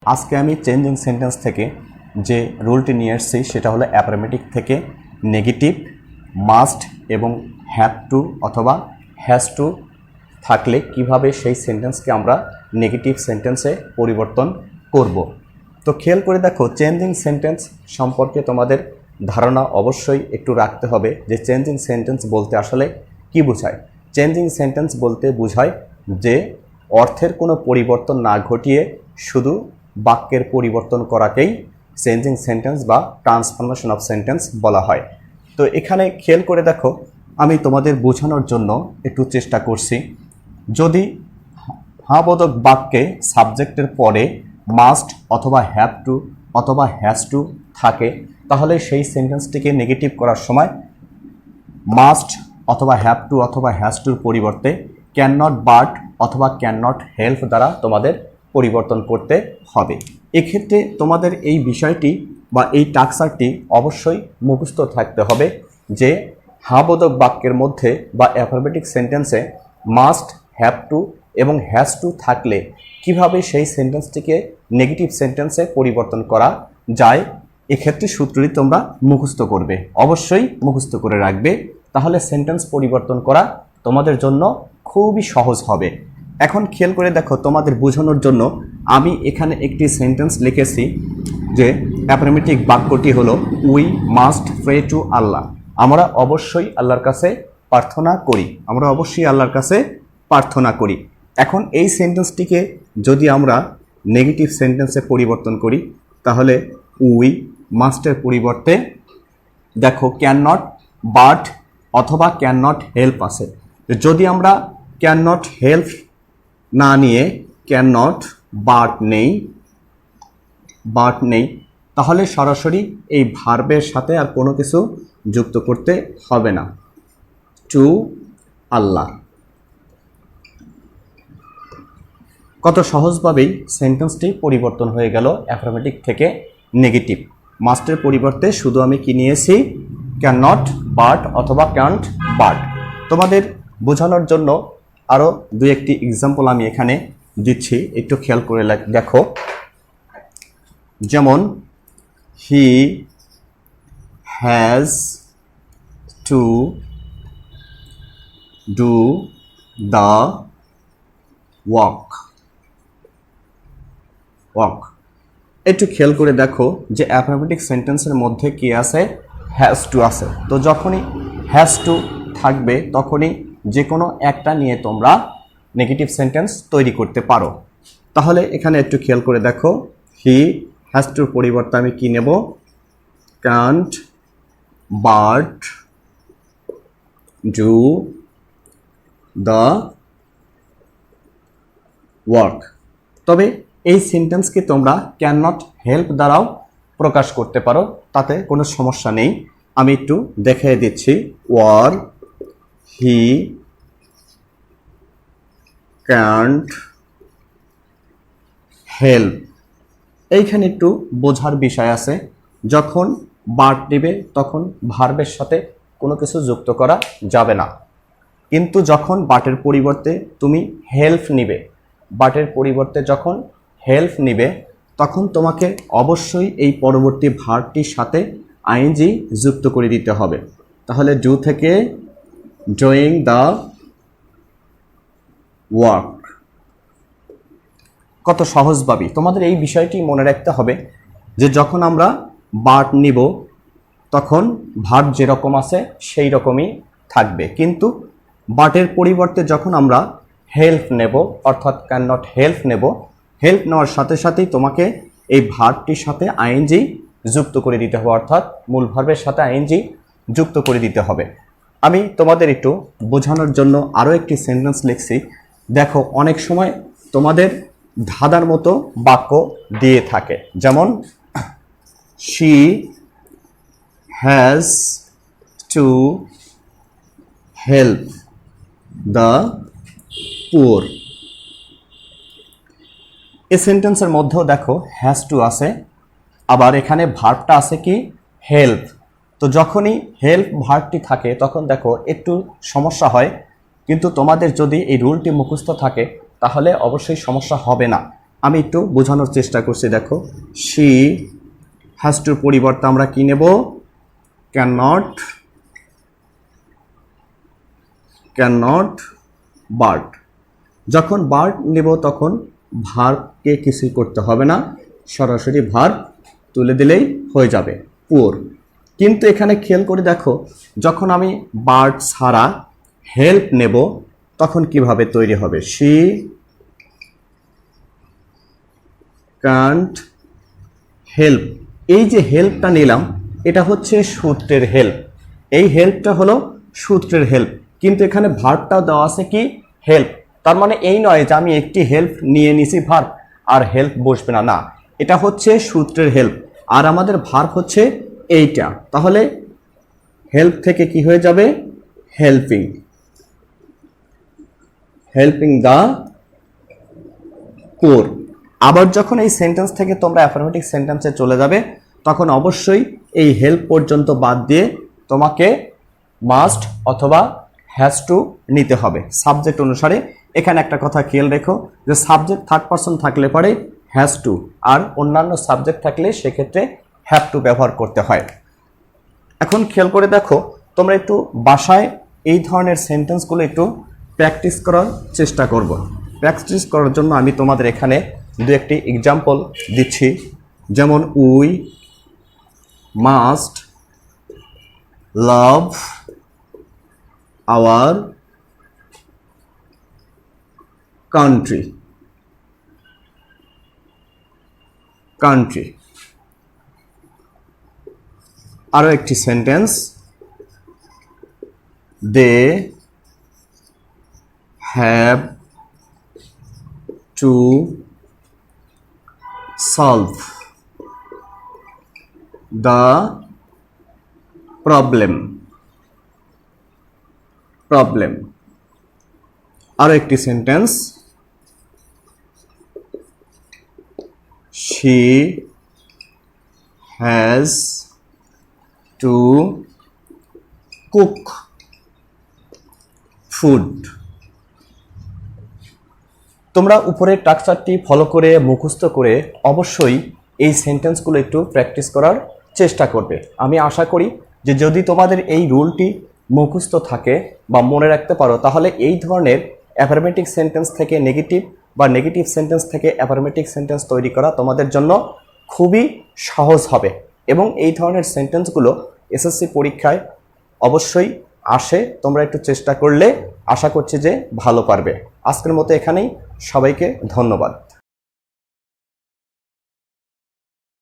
আজকে আমি changing sentence থেকে যে রুলটি নিয়ে এসেছি সেটা হলো অ্যাফার্মেটিভ থেকে নেগেটিভ মাস্ট এবং হ্যাভ টু অথবা হ্যাজ টু থাকলে কিভাবে সেই সেন্টেন্সকে আমরা নেগেটিভ সেন্টেন্সে পরিবর্তন করব। তো খেয়াল করে দেখো, চেঞ্জিং সেন্টেন্স সম্পর্কে তোমাদের ধারণা অবশ্যই একটু রাখতে হবে যে চেঞ্জিং সেন্টেন্স বলতে আসলে কি বোঝায়। চেঞ্জিং সেন্টেন্স বলতে বোঝায় যে অর্থের কোনো পরিবর্তন না ঘটিয়ে শুধু বাক্যের পরিবর্তন করাকেই চেঞ্জিং সেন্টেন্স বা ট্রান্সফরমেশন অফ সেন্টেন্স বলা হয়। তো এখানে খেয়াল করে দেখো, আমি তোমাদের বোঝানোর জন্য একটু চেষ্টা করছি। যদি হ্যাঁবোধক বাক্যে সাবজেক্টের পরে মাস্ট অথবা হ্যাভ টু অথবা হ্যাজ টু থাকে, তাহলে সেই সেন্টেন্সটিকে নেগেটিভ করার সময় মাস্ট অথবা হ্যাভ টু অথবা হ্যাজ টুর পরিবর্তে ক্যান নট বাট অথবা ক্যান নট হেল্প দ্বারা তোমাদের পরিবর্তন করতে হবে। এক্ষেত্রে তোমাদের এই বিষয়টি বা এই টাক্সারটি অবশ্যই মুখস্থ থাকতে হবে যে হ্যাঁবোধক বাক্যের মধ্যে বা অ্যাফার্মেটিভ সেন্টেন্সে মাস্ট, হ্যাভ টু এবং হ্যাজ টু থাকলে কিভাবে সেই সেন্টেন্সটিকে নেগেটিভ সেন্টেন্সে পরিবর্তন করা যায়। এক্ষেত্রে সূত্রটি তোমরা মুখস্থ করবে, অবশ্যই মুখস্থ করে রাখবে, তাহলে সেন্টেন্স পরিবর্তন করা তোমাদের জন্য খুবই সহজ হবে। এখন খেয়াল করে দেখো, তোমাদের বোঝানোর জন্য আমি এখানে একটি সেন্টেন্স লিখেছি যে অ্যাফার্মেটিভ বাক্যটি হলো উই মাস্ট প্রে টু আল্লাহ। আমরা অবশ্যই আল্লাহর কাছে প্রার্থনা করি, আমরা অবশ্যই আল্লাহর কাছে প্রার্থনা করি। এখন এই সেন্টেন্সটিকে যদি আমরা নেগেটিভ সেন্টেন্সে পরিবর্তন করি, তাহলে উই মাস্টের পরিবর্তে দেখো ক্যান নট বাট অথবা ক্যান নট হেল্প আছে। যদি আমরা ক্যান নট হেল্প না নিয়ে ক্যান নট বাট নেই, তাহলে সরাসরি এই ভার্বের সাথে আর কোনো কিছু যুক্ত করতে হবে না। টু আল্লাহ, কত সহজভাবেই সেন্টেন্সটি পরিবর্তন হয়ে গেল অ্যাফার্মেটিভ থেকে নেগেটিভ। মাস্টের পরিবর্তে শুধু আমি কি নিয়েছি, ক্যান নট বাট অথবা ক্যান্ট বাট। তোমাদের বোঝানোর জন্য আরও দুই একটি এক্সাম্পল আমি এখানে দিচ্ছি, একটু খেয়াল করে দেখো। যেমন he has to do the walk. একটু খেয়াল করে দেখো যে অ্যাফার্মেটিভ সেন্টেন্সের মধ্যে কি আছে, হ্যাজ টু আছে। তো যখনই হ্যাজ টু থাকবে তখনই যে কোনো একটা নিয়ে তোমরা নেগেটিভ সেন্টেন্স তৈরি করতে পারো। তাহলে এখানে একটু খেয়াল করে দেখো, হি হ্যাজ টুর পরিবর্তে আমি কি নেব, can't but do the work. তবে এই সেন্টেন্সকে তোমরা ক্যান নট হেল্প দ্বারাও প্রকাশ করতে পারো, তাতে কোনো সমস্যা নেই। আমি একটু দেখিয়ে দিচ্ছি। ওয়ার হি ক্যান্ট হেল্প, এইখানে একটু বোঝার বিষয় আছে। যখন বাট নেবে তখন ভার্বের সাথে কোনো কিছু যুক্ত করা যাবে না, কিন্তু যখন বাটের পরিবর্তে তুমি হেল্প নিবে, বাটের পরিবর্তে যখন হেল্প নিবে তখন তোমাকে অবশ্যই এই পরবর্তী ভার্বটির সাথে আইএনজি যুক্ত করে দিতে হবে। তাহলে ডু থেকে ডুইং দ্য ওয়ার্ক। কত সহজভাবে তোমাদের এই বিষয়টি মনে রাখতে হবে যে যখন আমরা বাট নিব তখন ভার্ব যেরকম আছে সেই রকমই থাকবে, কিন্তু বাটের পরিবর্তে যখন আমরা হেল্প নেব অর্থাৎ ক্যান নট হেল্প নেব, হেল্প নেওয়ার সাথে সাথেই তোমাকে এই ভার্বটির সাথে আইএনজি যুক্ত করে দিতে হবে, অর্থাৎ মূল ভার্বের সাথে আইএনজি যুক্ত করে দিতে হবে। আমি তোমাদের একটু বোঝানোর জন্য আরও একটি সেন্টেন্স লিখছি। দেখো, অনেক সময় তোমাদের ধাঁধার মতো বাক্য দিয়ে থাকে, যেমন she has to help the poor. এই সেন্টেন্সের মধ্যেও দেখো হ্যাজ টু আছে, আবার এখানে ভার্বটা আছে কি, হেল্প। তো যখনই হেল্প ভার্বটি থাকে তখন দেখো একটু সমস্যা হয়, কিন্তু তোমাদের যদি এই রুলটি মুখস্থ থাকে তাহলে অবশ্যই সমস্যা হবে না। আমি একটু বোঝানোর চেষ্টা করছি। দেখো, শি হ্যাজ টুর পরিবর্তে আমরা কি নেব? Can not bird. যখন বার্ড নেব তখন ভার্বকে কিছুই করতে হবে না, সরাসরি ভার্ব তুলে দিলেই হয়ে যাবে, পুয়ার। কিন্তু এখানে খেয়াল করে দেখো, যখন আমি বার্ড ছাড়া হেল্প নেব তখন কিভাবে তৈরি হবে? She can't help. এই যে হেল্পটা নিলাম এটা হচ্ছে সূত্রের হেল্প, এই হেল্পটা হলো সূত্রের হেল্প, কিন্তু এখানে ভার্বটাও দেওয়া আছে কি? হেল্প। তার মানে এই নয় যে আমি একটি হেল্প নিয়ে নিছি ভার্ব আর হেল্প বসবে না, না, এটা হচ্ছে সূত্রের হেল্প আর আমাদের ভার্ব হচ্ছে এইটা। তাহলে হেল্প থেকে কি হয়ে যাবে? Helping, helping the poor. আবার যখন এই সেন্টেন্স থেকে তোমরা অ্যাফার্মেটিভ সেন্টেন্সে চলে যাবে তখন অবশ্যই এই হেল্প পর্যন্ত বাদ দিয়ে তোমাকে মাস্ট অথবা হ্যাজ টু নিতে হবে সাবজেক্ট অনুসারে। এখানে একটা কথা খেয়াল রেখো যে সাবজেক্ট থার্ড পারসন থাকলে পরে হ্যাজ টু, আর অন্যান্য সাবজেক্ট থাকলে সেক্ষেত্রে হ্যাভ টু ব্যবহার করতে হয়। এখন খেয়াল করে দেখো, তোমরা একটু বাসায় এই ধরনের সেন্টেন্সগুলো একটু প্র্যাকটিস করার চেষ্টা করব। প্র্যাকটিস করার জন্য আমি তোমাদের এখানে দু একটি এক্সাম্পল দিচ্ছি, যেমন we must love our country. আরও একটি sentence, they have to solve the problem. আরও একটি sentence, she has to cook food। তোমরা উপরের স্ট্রাকচারটি ফলো করে মুখস্থ করে অবশ্যই এই সেন্টেন্সগুলো একটু প্র্যাকটিস করার চেষ্টা করবে। আমি আশা করি যে যদি তোমাদের এই রুলটি মুখস্থ থাকে বা মনে রাখতে পারো তাহলে এই ধরনের অ্যাফার্মেটিভ সেন্টেন্স থেকে নেগেটিভ বা নেগেটিভ সেন্টেন্স থেকে অ্যাফার্মেটিভ সেন্টেন্স তৈরি করা তোমাদের জন্য খুবই সহজ হবে এবং এই ধরনের সেন্টেন্সগুলো এসএসসি পরীক্ষায় অবশ্যই আসে। তোমরা একটু চেষ্টা করলে আশা করছি যে ভালো পারবে। আজকের মতো এখানেই, সবাইকে ধন্যবাদ।